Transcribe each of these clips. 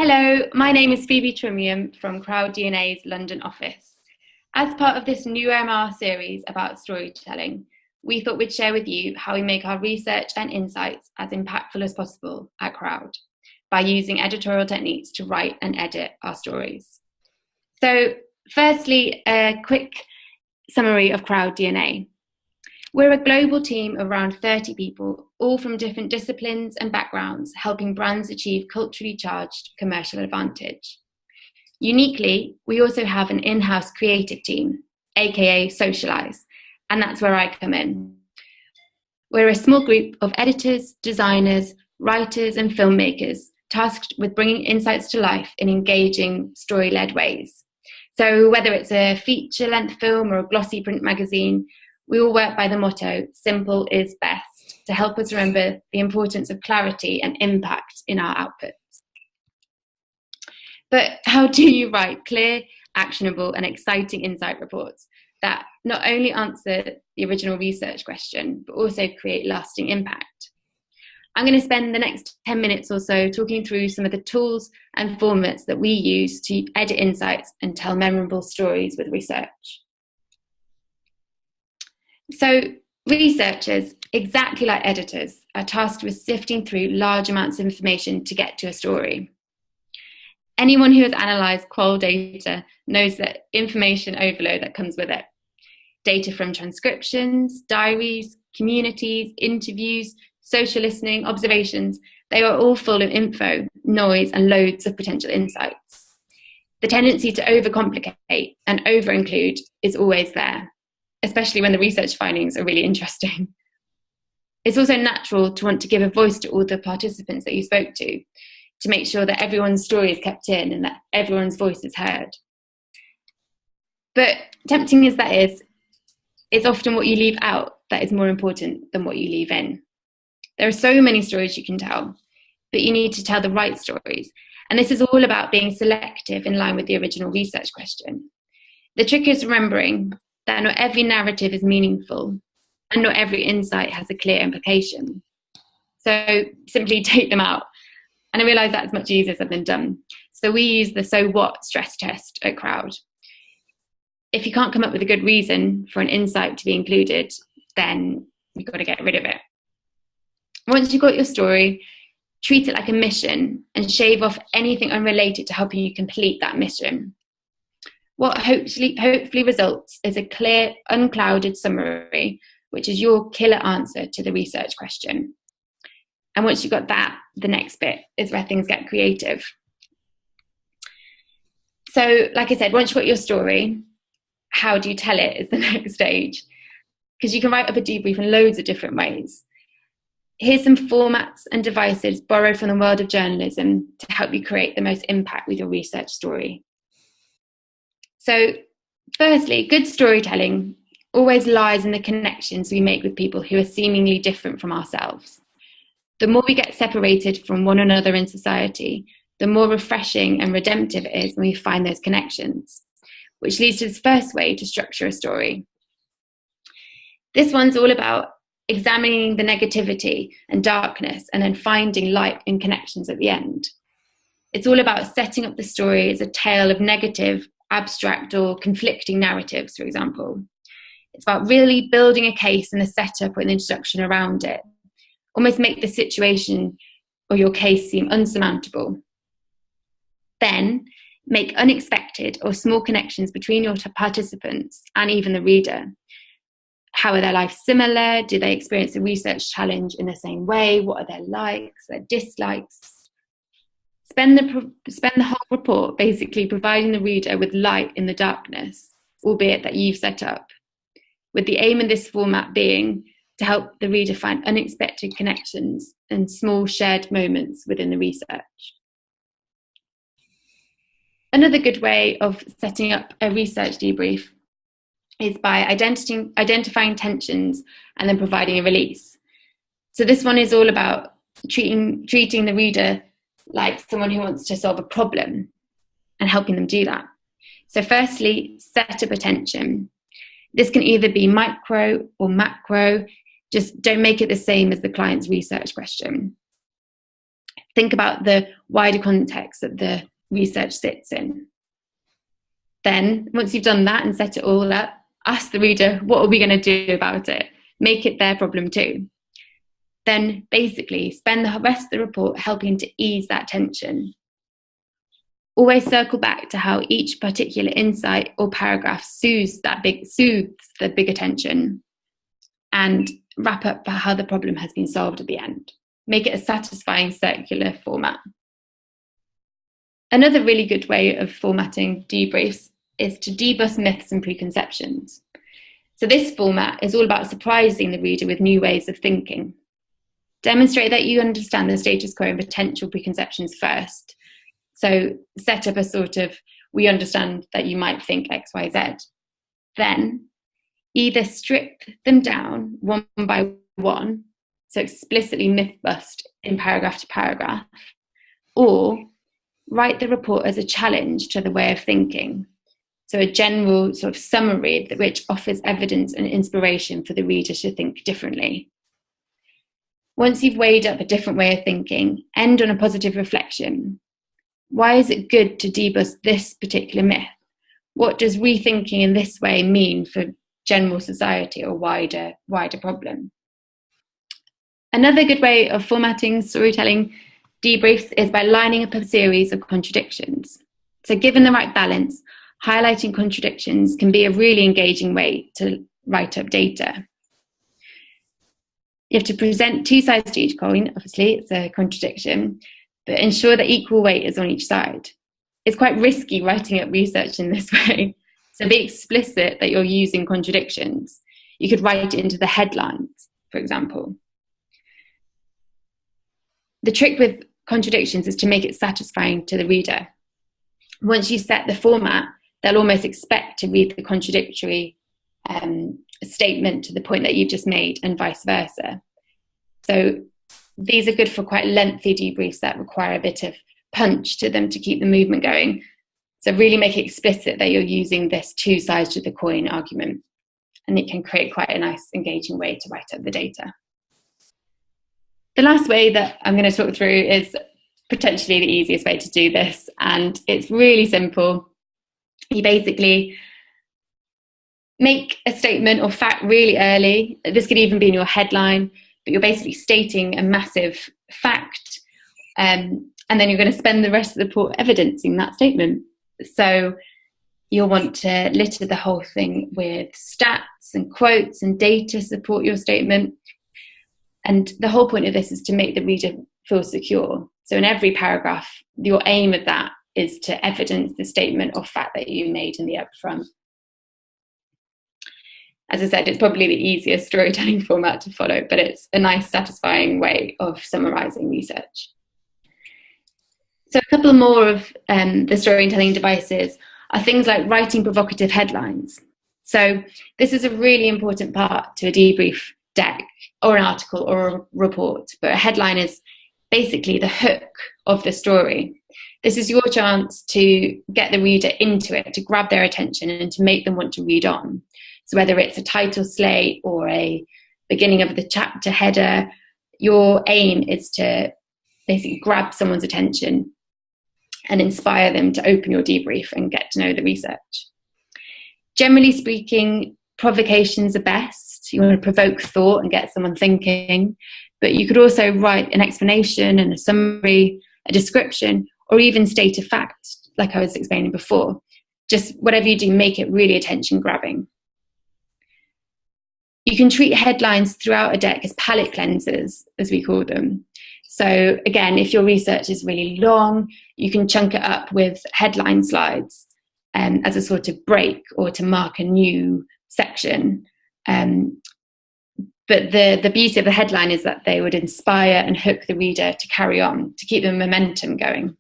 Hello, my name is Phoebe Trimium from CrowdDNA's London office. As part of this NewMR series about storytelling, we thought we'd share with you how we make our research and insights as impactful as possible at Crowd by using editorial techniques to write and edit our stories. So firstly, a quick summary of CrowdDNA. We're a global team of around 30 people, all from different disciplines and backgrounds, helping brands achieve culturally charged commercial advantage. Uniquely, we also have an in-house creative team, aka Socialize, and that's where I come in. We're a small group of editors, designers, writers, and filmmakers tasked with bringing insights to life in engaging, story-led ways. So whether it's a feature-length film or a glossy print magazine, we all work by the motto, simple is best, to help us remember the importance of clarity and impact in our outputs. But how do you write clear, actionable, and exciting insight reports that not only answer the original research question, but also create lasting impact? I'm going to spend the next 10 minutes or so talking through some of the tools and formats that we use to edit insights and tell memorable stories with research. So researchers, exactly like editors, are tasked with sifting through large amounts of information to get to a story. Anyone who has analysed qual data knows that information overload that comes with it. Data from transcriptions, diaries, communities, interviews, social listening, observations, they are all full of info, noise, and loads of potential insights. The tendency to overcomplicate and over-include is always there, especially when the research findings are really interesting. It's also natural to want to give a voice to all the participants that you spoke to make sure that everyone's story is kept in and that everyone's voice is heard. But tempting as that is, it's often what you leave out that is more important than what you leave in. There are so many stories you can tell, but you need to tell the right stories. And this is all about being selective in line with the original research question. The trick is remembering that not every narrative is meaningful and not every insight has a clear implication. So simply take them out. And I realise that's much easier said than done. So we use the so what stress test at Crowd. If you can't come up with a good reason for an insight to be included, then you've got to get rid of it. Once you've got your story, treat it like a mission and shave off anything unrelated to helping you complete that mission. What hopefully results is a clear, unclouded summary, which is your killer answer to the research question. And once you've got that, the next bit is where things get creative. So, like I said, once you've got your story, how do you tell it is the next stage. Because you can write up a debrief in loads of different ways. Here's some formats and devices borrowed from the world of journalism to help you create the most impact with your research story. So, firstly, good storytelling always lies in the connections we make with people who are seemingly different from ourselves. The more we get separated from one another in society, the more refreshing and redemptive it is when we find those connections, which leads to this first way to structure a story. This one's all about examining the negativity and darkness and then finding light and connections at the end. It's all about setting up the story as a tale of negative, abstract or conflicting narratives, for example. It's about really building a case and the setup or an introduction around it. Almost make the situation or your case seem unsurmountable. Then make unexpected or small connections between your participants and even the reader. How are their lives similar? Do they experience a research challenge in the same way? What are their likes, their dislikes? Spend the whole report basically providing the reader with light in the darkness, albeit that you've set up, with the aim in this format being to help the reader find unexpected connections and small shared moments within the research. Another good way of setting up a research debrief is by identifying tensions and then providing a release. So this one is all about treating the reader like someone who wants to solve a problem and helping them do that. So firstly, set up a tension. This can either be micro or macro. Just don't make it the same as the client's research question. think about the wider context that the research sits in. Then, once you've done that and set it all up, ask the reader, what are we going to do about it? Make it their problem too. Then, basically, spend the rest of the report helping to ease that tension. Always circle back to how each particular insight or paragraph soothes the bigger tension, and wrap up for how the problem has been solved at the end. Make it a satisfying circular format. Another really good way of formatting debriefs is to debust myths and preconceptions. So this format is all about surprising the reader with new ways of thinking. Demonstrate that you understand the status quo and potential preconceptions first. So set up a sort of, we understand that you might think X, Y, Z. Then either strip them down one by one, so explicitly myth bust in paragraph to paragraph, or write the report as a challenge to the way of thinking. So a general sort of summary which offers evidence and inspiration for the reader to think differently. Once you've weighed up a different way of thinking, end on a positive reflection. Why is it good to debust this particular myth? What does rethinking in this way mean for general society or wider problem? Another good way of formatting storytelling debriefs is by lining up a series of contradictions. So given the right balance, highlighting contradictions can be a really engaging way to write up data. You have to present two sides to each coin. Obviously, it's a contradiction, but ensure that equal weight is on each side. It's quite risky writing up research in this way, so be explicit that you're using contradictions. You could write it into the headlines, for example. The trick with contradictions is to make it satisfying to the reader. Once you set the format, they'll almost expect to read the contradictory statement to the point that you've just made, and vice versa. So these are good for quite lengthy debriefs that require a bit of punch to them to keep the movement going. So really make it explicit that you're using this two sides to the coin argument, and it can create quite a nice engaging way to write up the data. The last way that I'm going to talk through is potentially the easiest way to do this, and it's really simple. You basically make a statement or fact really early. This could even be in your headline, but you're basically stating a massive fact, and then you're going to spend the rest of the report evidencing that statement. So you'll want to litter the whole thing with stats and quotes and data to support your statement. And the whole point of this is to make the reader feel secure. So in every paragraph, your aim of that is to evidence the statement or fact that you made in the upfront. As I said, it's probably the easiest storytelling format to follow, but it's a nice, satisfying way of summarising research. So a couple more of the storytelling devices are things like writing provocative headlines. So this is a really important part to a debrief deck or an article or a report, but a headline is basically the hook of the story. This is your chance to get the reader into it, to grab their attention and to make them want to read on. So whether it's a title slate or a beginning of the chapter header, your aim is to basically grab someone's attention and inspire them to open your debrief and get to know the research. Generally speaking, provocations are best. You want to provoke thought and get someone thinking, but you could also write an explanation and a summary, a description, or even state a fact, like I was explaining before. Just whatever you do, make it really attention-grabbing. You can treat headlines throughout a deck as palette cleansers, as we call them. So again, if your research is really long, you can chunk it up with headline slides as a sort of break or to mark a new section. But the beauty of the headline is that they would inspire and hook the reader to carry on, to keep the momentum going.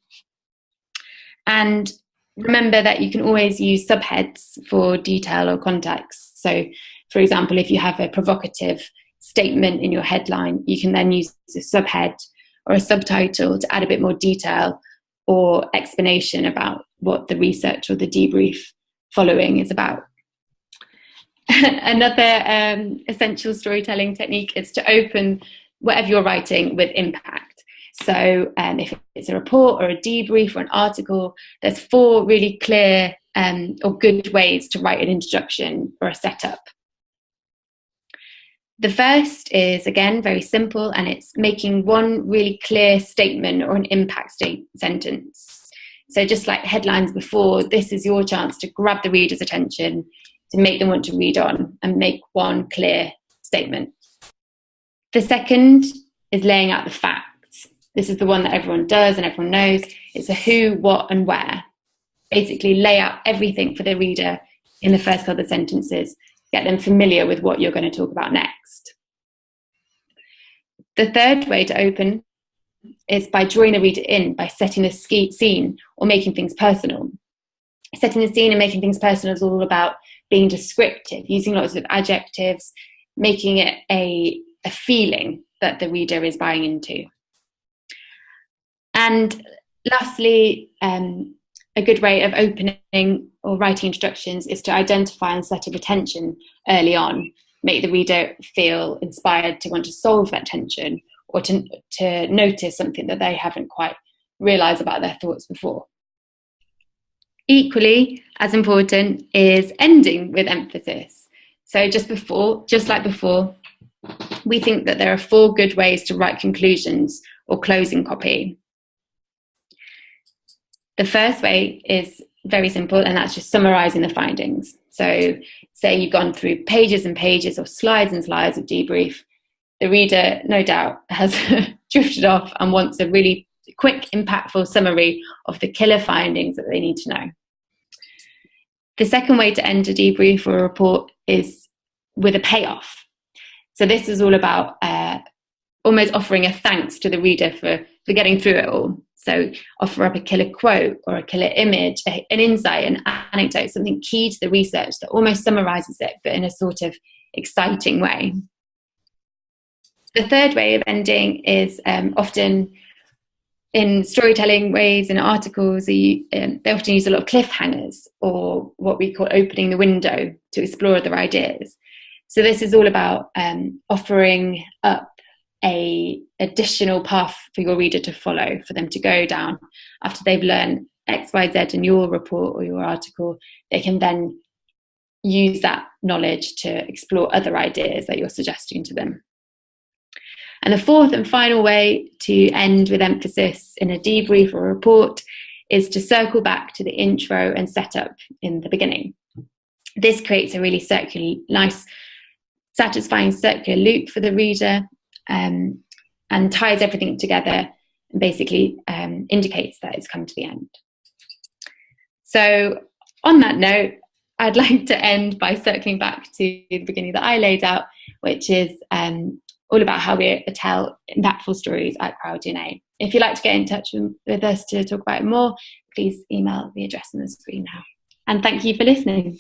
And remember that you can always use subheads for detail or context. So, for example, if you have a provocative statement in your headline, you can then use a subhead or a subtitle to add a bit more detail or explanation about what the research or the debrief following is about. Another essential storytelling technique is to open whatever you're writing with impact. So if it's a report or a debrief or an article, there's 4 really clear or good ways to write an introduction or a setup. The first is, again, very simple, and it's making one really clear statement or an impact sentence. So just like headlines before, this is your chance to grab the reader's attention, to make them want to read on, and make one clear statement. The second is laying out the facts. This is the one that everyone does and everyone knows. It's a who, what, and where. Basically lay out everything for the reader in the first couple of sentences, get them familiar with what you're going to talk about next. The third way to open is by drawing the reader in, by setting the scene or making things personal. Setting the scene and making things personal is all about being descriptive, using lots of adjectives, making it a feeling that the reader is buying into. And lastly, a good way of opening or writing introductions is to identify and set up a tension early on, make the reader feel inspired to want to solve that tension or to notice something that they haven't quite realised about their thoughts before. Equally as important is ending with emphasis. So just like before, we think that there are 4 good ways to write conclusions or closing copy. The first way is very simple, and that's just summarising the findings. So say you've gone through pages and pages or slides and slides of debrief. The reader, no doubt, has drifted off and wants a really quick, impactful summary of the killer findings that they need to know. The second way to end a debrief or a report is with a payoff. So this is all about almost offering a thanks to the reader for getting through it all. So offer up a killer quote or a killer image, an insight, an anecdote, something key to the research that almost summarises it, but in a sort of exciting way. The third way of ending is often in storytelling ways in articles, they often use a lot of cliffhangers or what we call opening the window to explore other ideas. So this is all about offering up a additional path for your reader to follow, for them to go down after they've learned X, Y, Z in your report or your article. They can then use that knowledge to explore other ideas that you're suggesting to them. And the fourth and final way to end with emphasis in a debrief or a report is to circle back to the intro and setup in the beginning. This creates a really nice, satisfying circular loop for the reader, and ties everything together and basically indicates that it's come to the end. So on that note, I'd like to end by circling back to the beginning that I laid out, which is all about how we tell impactful stories at CrowdDNA. If you'd like to get in touch with us to talk about it more, please email the address on the screen now. And thank you for listening.